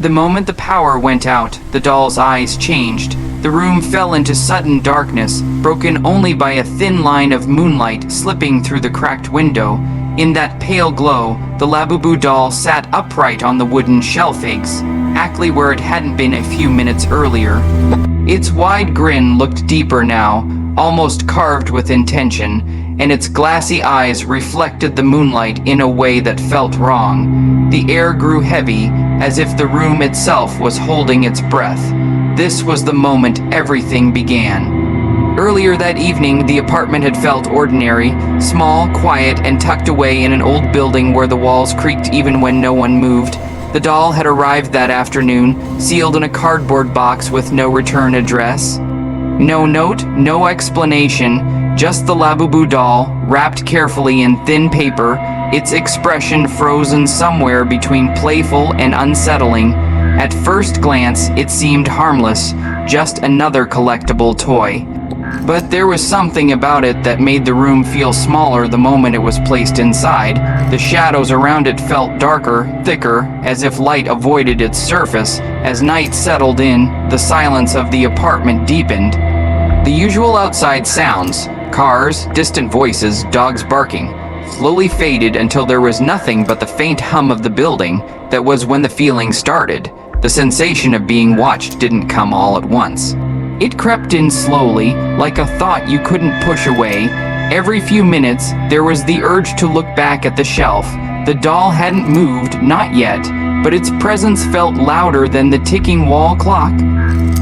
The moment the power went out, the doll's eyes changed. The room fell into sudden darkness, broken only by a thin line of moonlight slipping through the cracked window. In that pale glow, the Labubu doll sat upright on the wooden shelf exactly where it hadn't been a few minutes earlier. Its wide grin looked deeper now, almost carved with intention, and its glassy eyes reflected the moonlight in a way that felt wrong. The air grew heavy, as if the room itself was holding its breath. This was the moment everything began. Earlier that evening, the apartment had felt ordinary, small, quiet, and tucked away in an old building where the walls creaked even when no one moved. The doll had arrived that afternoon, sealed in a cardboard box with no return address. No note, no explanation, just the Labubu doll, wrapped carefully in thin paper, its expression frozen somewhere between playful and unsettling. At first glance, it seemed harmless, just another collectible toy. But there was something about it that made the room feel smaller the moment it was placed inside. The shadows around it felt darker, thicker, as if light avoided its surface. As night settled in, the silence of the apartment deepened. The usual outside sounds, cars, distant voices, dogs barking, slowly faded until there was nothing but the faint hum of the building. That was when the feeling started. The sensation of being watched didn't come all at once. It crept in slowly, like a thought you couldn't push away. Every few minutes, there was the urge to look back at the shelf. The doll hadn't moved, not yet, but its presence felt louder than the ticking wall clock.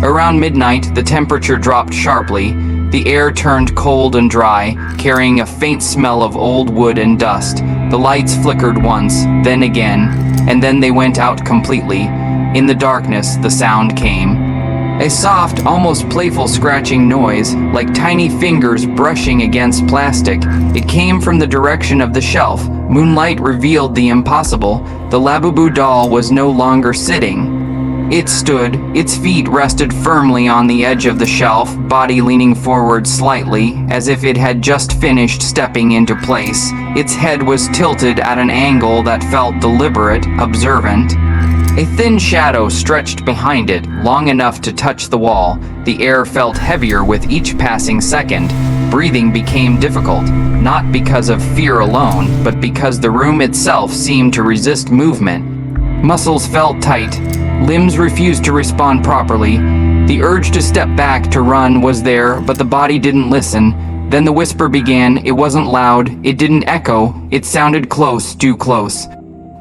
Around midnight, the temperature dropped sharply. The air turned cold and dry, carrying a faint smell of old wood and dust. The lights flickered once, then again, and then they went out completely. In the darkness, the sound came. A soft, almost playful scratching noise, like tiny fingers brushing against plastic. It came from the direction of the shelf. Moonlight revealed the impossible. The Labubu doll was no longer sitting. It stood, its feet rested firmly on the edge of the shelf, body leaning forward slightly, as if it had just finished stepping into place. Its head was tilted at an angle that felt deliberate, observant. A thin shadow stretched behind it, long enough to touch the wall. The air felt heavier with each passing second. Breathing became difficult, not because of fear alone, but because the room itself seemed to resist movement. Muscles felt tight. Limbs refused to respond properly. The urge to step back to run was there, but the body didn't listen. Then the whisper began. It wasn't loud. It didn't echo. It sounded close, too close.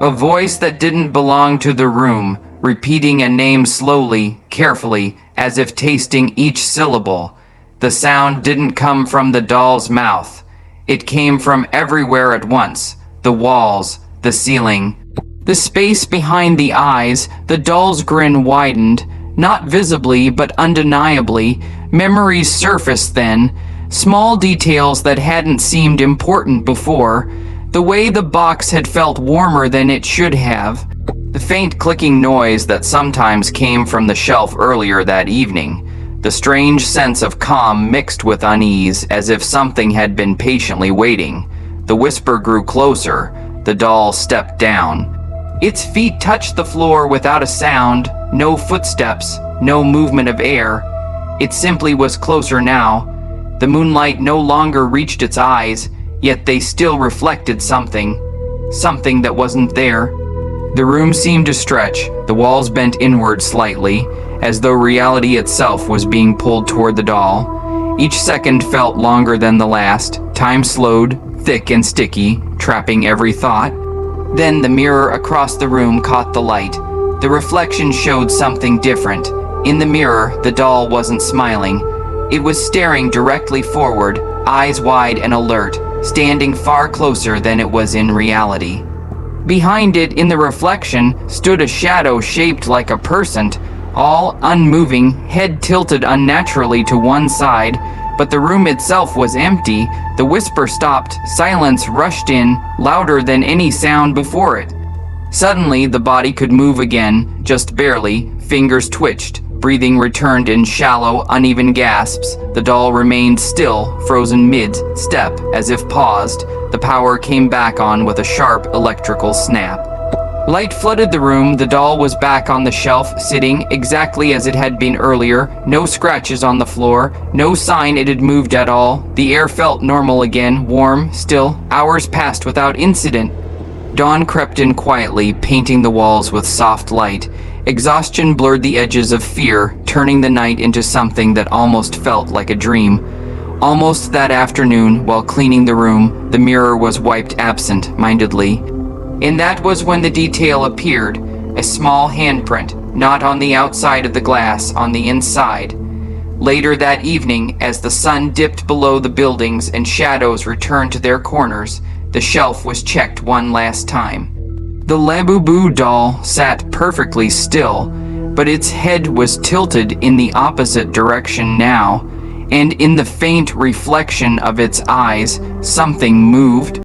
A voice that didn't belong to the room, repeating a name slowly, carefully, as if tasting each syllable. The sound didn't come from the doll's mouth. It came from everywhere at once. The walls, the ceiling, the space behind the eyes. The doll's grin widened, not visibly but undeniably. Memories surfaced then, small details that hadn't seemed important before. The way the box had felt warmer than it should have. The faint clicking noise that sometimes came from the shelf earlier that evening. The strange sense of calm mixed with unease, as if something had been patiently waiting. The whisper grew closer. The doll stepped down. Its feet touched the floor without a sound, no footsteps, no movement of air. It simply was closer now. The moonlight no longer reached its eyes, yet they still reflected something that wasn't there. The room seemed to stretch, the walls bent inward slightly, as though reality itself was being pulled toward the doll. Each second felt longer than the last. Time slowed, thick and sticky, trapping every thought. Then the mirror across the room caught the light. The reflection showed something different. In the mirror, the doll wasn't smiling. It was staring directly forward, eyes wide and alert, standing far closer than it was in reality. Behind it, in the reflection, stood a shadow shaped like a person, all unmoving, head tilted unnaturally to one side, but the room itself was empty. The whisper stopped, silence rushed in, louder than any sound before it. Suddenly, the body could move again, just barely. Fingers twitched. Breathing returned in shallow, uneven gasps. The doll remained still, frozen mid-step, as if paused. The power came back on with a sharp electrical snap. Light flooded the room. The doll was back on the shelf, sitting exactly as it had been earlier. No scratches on the floor, no sign it had moved at all. The air felt normal again, warm, still. Hours passed without incident. Dawn crept in quietly, painting the walls with soft light. Exhaustion blurred the edges of fear, turning the night into something that almost felt like a dream. Almost that afternoon, while cleaning the room, the mirror was wiped absent-mindedly. And that was when the detail appeared, a small handprint, not on the outside of the glass, on the inside. Later that evening, as the sun dipped below the buildings and shadows returned to their corners, the shelf was checked one last time. The Labubu doll sat perfectly still, but its head was tilted in the opposite direction now, and in the faint reflection of its eyes, something moved.